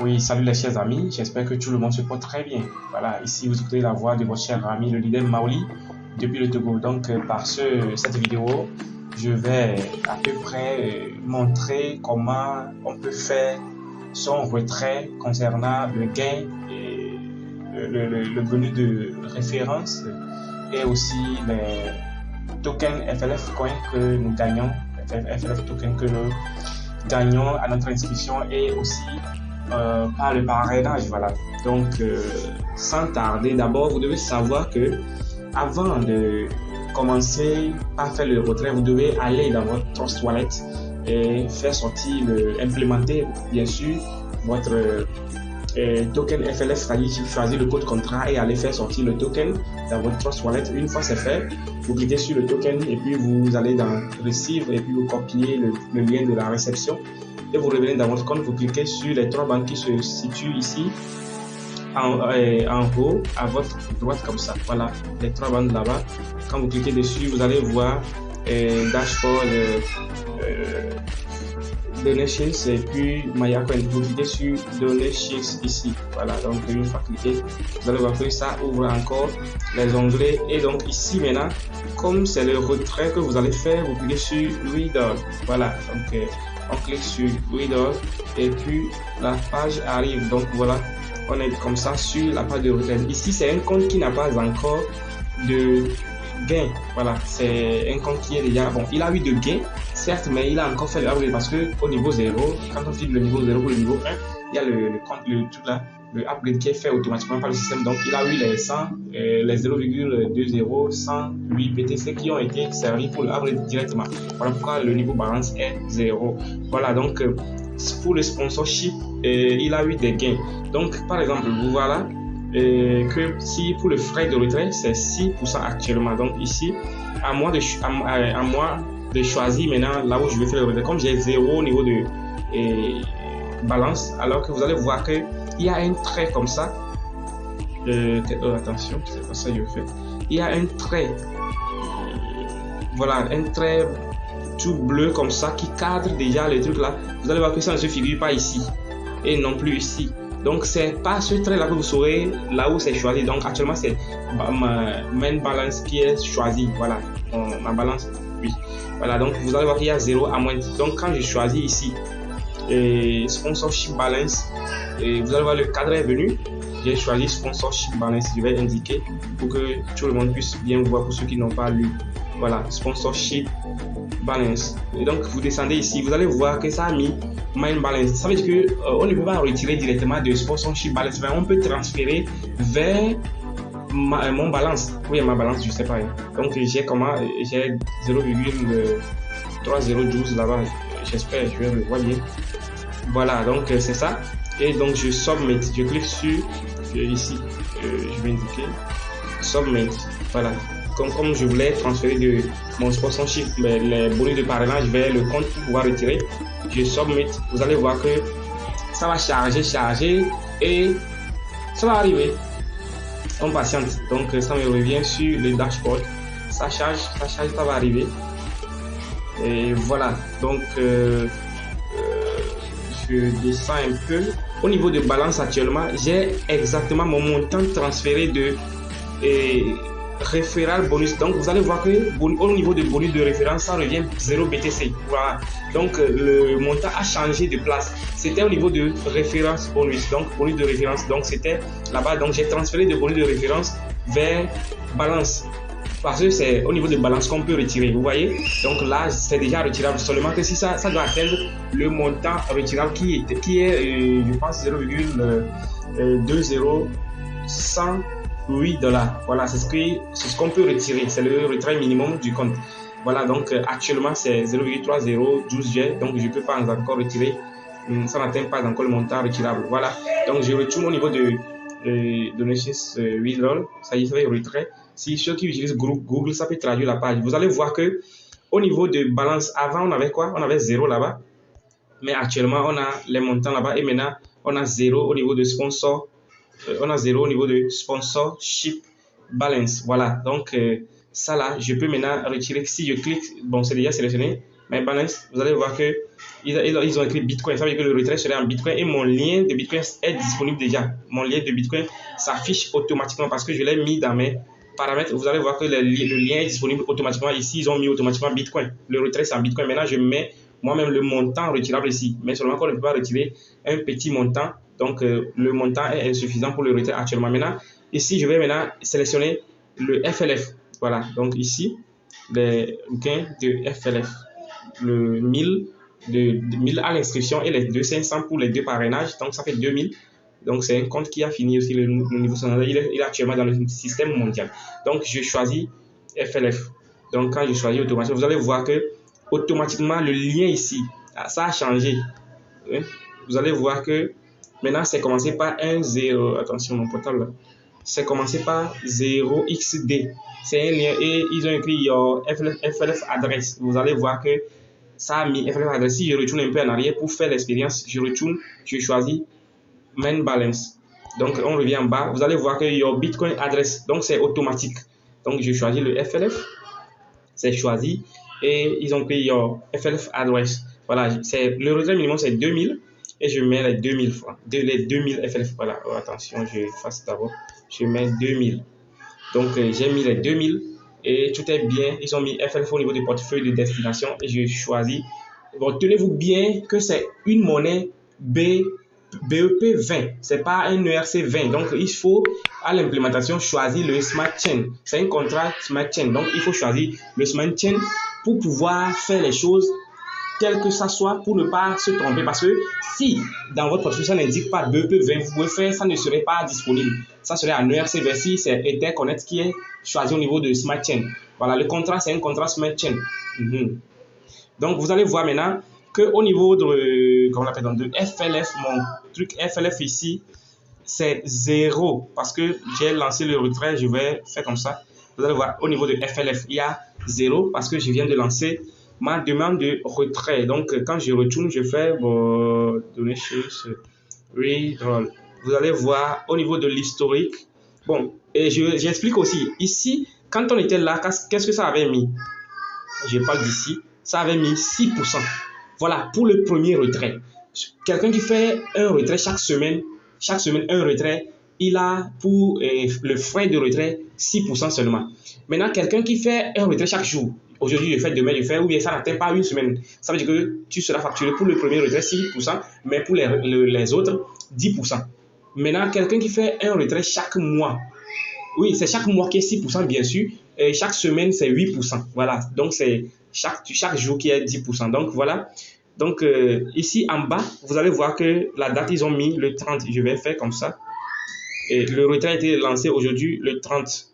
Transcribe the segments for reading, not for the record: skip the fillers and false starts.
Oui, salut les chers amis, j'espère que tout le monde se porte très bien. Voilà, ici vous écoutez la voix de votre cher ami le leader Maoli depuis le Togo. Donc cette vidéo, je vais à peu près montrer comment on peut faire son retrait concernant le gain et le bonus de référence et aussi les tokens FLF coin que nous gagnons, FLF token que nous gagnons à notre inscription et aussi par le parrainage. Voilà. Donc, sans tarder, d'abord, vous devez savoir que avant de commencer par faire le retrait, vous devez aller dans votre Trust Wallet et faire sortir, implémenter bien sûr votre token FLF, c'est-à-dire choisir le code contrat et aller faire sortir le token dans votre Trust Wallet. Une fois c'est fait, vous cliquez sur le token et puis vous allez dans Receive et puis vous copiez le lien de la réception et vous revenez dans votre compte, vous cliquez sur les trois bandes qui se situent ici en haut à votre droite comme ça. Voilà, les trois bandes là-bas. Quand vous cliquez dessus, vous allez voir dashboard, donations et puis MayaCoin. Vous cliquez sur donations ici. Voilà, donc une fois cliqué, vous allez voir que ça ouvre encore les onglets. Et donc ici maintenant, comme c'est le retrait que vous allez faire, vous cliquez sur Reader. Voilà, donc on clique sur Reader et puis la page arrive. Donc voilà, on est comme ça sur la page de retrait. Ici, c'est un compte qui n'a pas encore de gain. Voilà, c'est un compte qui est déjà bon. Il a eu de gain, certes, mais il a encore fait le upgrade parce que au niveau 0, quand on file le niveau 0 pour le niveau 1, il y a le compte, tout là, le upgrade qui est fait automatiquement par le système. Donc, il a eu les 100, les 0,20, 108 BTC qui ont été servis pour le upgrade directement. Voilà pourquoi le niveau balance est 0. Voilà, donc pour le sponsorship, il a eu des gains. Donc, par exemple, vous voilà que si pour le frais de retrait, c'est 6% actuellement. Donc, ici, à moi de choisir maintenant là où je vais faire le retrait. Comme j'ai 0 au niveau de balance, alors que vous allez voir que il y a un trait comme ça. Attention, c'est pas ça que je fais. Il y a un trait. Voilà, un trait tout bleu comme ça qui cadre déjà les trucs là. Vous allez voir que ça ne se figure pas ici et non plus ici. Donc c'est pas ce trait là que vous saurez là où c'est choisi. Donc actuellement c'est ma main balance qui est choisie. Voilà, ma balance. Oui. Voilà, donc vous allez voir qu'il y a 0 à moins. Donc quand je choisis ici sponsorship balance, et vous allez voir le cadre est venu. J'ai choisi sponsorship balance. Je vais indiquer pour que tout le monde puisse bien voir pour ceux qui n'ont pas lu. Voilà, sponsorship balance. Et donc vous descendez ici, vous allez voir que ça a mis main balance. Ça veut dire que on ne peut pas retirer directement de sponsorship balance, mais on peut transférer vers mon balance. Oui, ma balance, je sais pas. Hein. Donc j'ai 0,3012 là-bas. J'espère, je vais le voir bien. Voilà, donc c'est ça. Et donc je submit, je clique sur ici, je vais indiquer submit. Voilà. Comme je voulais transférer de mon sponsorship les bonus de parrainage vers le compte pour pouvoir retirer, je submit. Vous allez voir que ça va charger et ça va arriver. On patiente. Donc ça me revient sur le dashboard. Ça charge, ça va arriver. Et voilà. Donc je descends un peu. Au niveau de balance actuellement, j'ai exactement mon montant transféré de référal bonus. Donc vous allez voir que au niveau de bonus de référence, ça revient 0 BTC. Voilà. Donc le montant a changé de place. C'était au niveau de référence bonus. Donc bonus de référence. Donc c'était là-bas. Donc j'ai transféré de bonus de référence vers balance. Parce que c'est au niveau de balance qu'on peut retirer, vous voyez. Donc là, c'est déjà retirable. Seulement que si ça doit atteindre le montant retirable qui est je pense, 0,20108 $. Voilà, c'est ce qu'on peut retirer. C'est le retrait minimum du compte. Voilà, donc actuellement, c'est 0,3012 G. Donc, je ne peux pas encore retirer. Ça n'atteint pas encore le montant retirable. Voilà. Donc, je retourne au niveau de donations withdrawal. Ça y est, ça va être retrait. Si ceux qui utilisent Google, ça peut traduire la page. Vous allez voir que au niveau de balance, avant on avait quoi? On avait 0 là-bas. Mais actuellement, on a les montants là-bas. Et maintenant, on a 0 au niveau de sponsor. On a 0 au niveau de sponsorship balance. Voilà. Donc, ça là, je peux maintenant retirer. Si je clique, bon, c'est déjà sélectionné. My Balance, vous allez voir que ils ont écrit Bitcoin. Ça veut dire que le retrait serait en Bitcoin et mon lien de Bitcoin est disponible déjà. Mon lien de Bitcoin s'affiche automatiquement parce que je l'ai mis dans mes paramètres. Vous allez voir que le lien est disponible automatiquement. Ici, ils ont mis automatiquement Bitcoin. Le retrait, c'est en Bitcoin. Maintenant, je mets moi-même le montant retirable ici. Mais seulement qu'on ne peut pas retirer un petit montant. Donc, le montant est insuffisant pour le retrait actuellement. Maintenant, ici, je vais maintenant sélectionner le FLF. Voilà. Donc, ici, les gains de FLF. Le 1000 à l'inscription et les 2500 pour les deux parrainages. Donc, ça fait 2000. Donc, c'est un compte qui a fini aussi le niveau standard. Il est actuellement dans le système mondial. Donc, je choisis FLF. Donc, quand je choisis automatiquement, vous allez voir que automatiquement, le lien ici, ça a changé. Vous allez voir que maintenant, c'est commencé par 1, 0. Attention, mon portable là. C'est commencé par 0xd. C'est un lien et ils ont écrit your FLF adresse. Vous allez voir que ça a mis FLF adresse. Si je retourne un peu en arrière pour faire l'expérience, je retourne, je choisis main balance. Donc, on revient en bas. Vous allez voir que your Bitcoin adresse. Donc, c'est automatique. Donc, je choisis le FLF. C'est choisi. Et ils ont pris your FLF adresse. Voilà. Le retrait minimum, c'est 2000. Et je mets les 2000 francs. Les 2000 FLF. Voilà. Oh, attention, je fasse d'abord. Je mets 2000. Donc, j'ai mis les 2000. Et tout est bien. Ils ont mis FLF au niveau du portefeuille de destination. Et je choisis. Bon, tenez-vous bien que c'est une monnaie BEP 20, c'est pas un ERC 20. Donc, il faut à l'implémentation choisir le Smart Chain. C'est un contrat Smart Chain. Donc, il faut choisir le Smart Chain pour pouvoir faire les choses quel que ça soit pour ne pas se tromper. Parce que si dans votre portefeuille ça n'indique pas BEP 20, vous pouvez faire, ça ne serait pas disponible. Ça serait en ERC 20 si c'est Etherconnect qui est choisi au niveau de Smart Chain. Voilà, le contrat, c'est un contrat Smart Chain. Donc, vous allez voir maintenant qu'au niveau de, comment on appelle, de FLF, mon truc FLF ici, c'est 0 parce que j'ai lancé le retrait. Je vais faire comme ça. Vous allez voir, au niveau de FLF, il y a 0 parce que je viens de lancer ma demande de retrait. Donc, quand je retourne, je fais donations redraw. Vous allez voir au niveau de l'historique. Bon, et j'explique aussi. Ici, quand on était là, qu'est-ce que ça avait mis? Je parle d'ici. Ça avait mis 6%. Voilà, pour le premier retrait. Quelqu'un qui fait un retrait chaque semaine un retrait, il a pour le frais de retrait 6% seulement. Maintenant, quelqu'un qui fait un retrait chaque jour, aujourd'hui je fais, demain je fais, ou bien ça n'atteint pas une semaine, ça veut dire que tu seras facturé pour le premier retrait 6%, mais pour les autres, 10%. Maintenant, quelqu'un qui fait un retrait chaque mois, oui, c'est chaque mois qui est 6%, bien sûr, et chaque semaine c'est 8%. Voilà, donc c'est chaque jour qui est 10%. Donc voilà. Donc ici en bas, vous allez voir que la date, ils ont mis le 30. Je vais faire comme ça. Et le retrait a été lancé aujourd'hui le 30.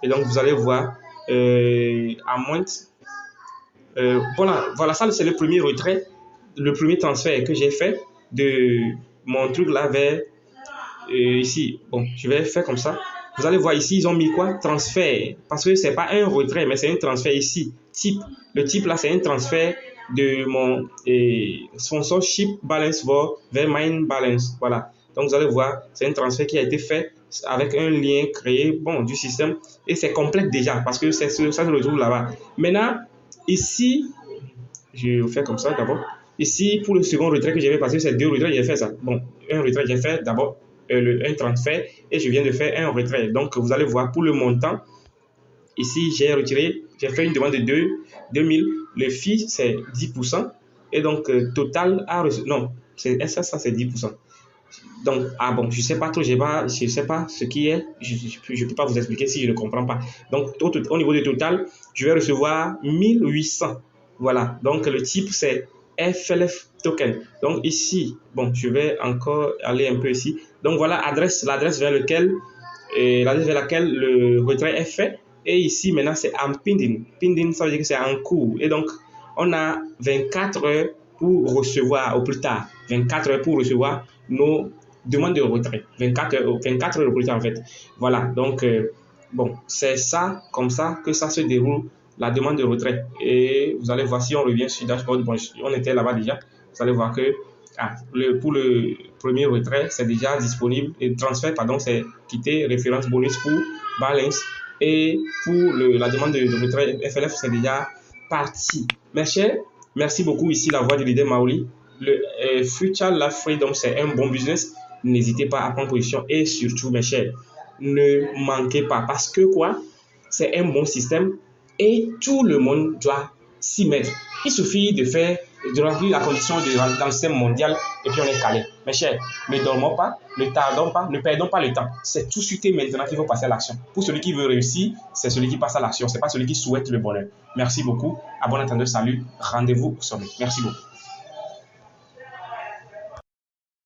Et donc vous allez voir à moins. Voilà, ça c'est le premier retrait, le premier transfert que j'ai fait de mon truc là vers ici. Bon, je vais faire comme ça. Vous allez voir ici, ils ont mis quoi? Transfert. Parce que ce n'est pas un retrait, mais c'est un transfert ici. Type. Le type là, c'est un transfert de mon sponsorship balance vers main balance. Voilà. Donc, vous allez voir, c'est un transfert qui a été fait avec un lien créé du système. Et c'est complet déjà parce que ça se retrouve là-bas. Maintenant, ici, je vais faire comme ça d'abord. Ici, pour le second retrait que j'ai fait, parce que c'est 2 retraits, j'ai fait ça. Bon, un retrait, j'ai fait d'abord un transfert et je viens de faire un retrait. Donc, vous allez voir pour le montant. Ici, j'ai fait une demande de 2000. Le fee, c'est 10%. Et donc, total a reçu. Non, ça c'est 10%. Donc, je sais pas trop, je sais pas ce qui est. Je peux pas vous expliquer si je ne comprends pas. Donc, au niveau du total, je vais recevoir 1800. Voilà. Donc, le type, c'est FLF token. Donc, ici, je vais encore aller un peu ici. Donc, voilà l'adresse vers laquelle le retrait est fait. Et ici, maintenant, c'est en pending. Pending, ça veut dire que c'est en cours. Et donc, on a 24 heures pour recevoir, au plus tard, 24 heures pour recevoir nos demandes de retrait. 24 heures au plus tard, en fait. Voilà. Donc, c'est ça, comme ça, que ça se déroule, la demande de retrait. Et vous allez voir, si on revient sur dashboard, on était là-bas déjà. Vous allez voir que pour le premier retrait, c'est déjà disponible. Et le transfert, c'est quitté référence bonus pour balance. Et pour la demande de retrait FLF, c'est déjà parti. Mes chers, Merci beaucoup. Ici, la voix du leader Maoli. Le Future Life Freedom, c'est un bon business. N'hésitez pas à prendre position et surtout, mes chers, ne manquez pas parce que quoi? C'est un bon système et tout le monde doit s'y mettre. Il suffit de remplir la condition dans le système mondial et puis on est calé. Mes chers, ne dormons pas, ne tardons pas, ne perdons pas le temps. C'est tout de suite et maintenant qu'il faut passer à l'action. Pour celui qui veut réussir, c'est celui qui passe à l'action. Ce n'est pas celui qui souhaite le bonheur. Merci beaucoup. À bon entendeur, salut. Rendez-vous au sommet. Merci beaucoup.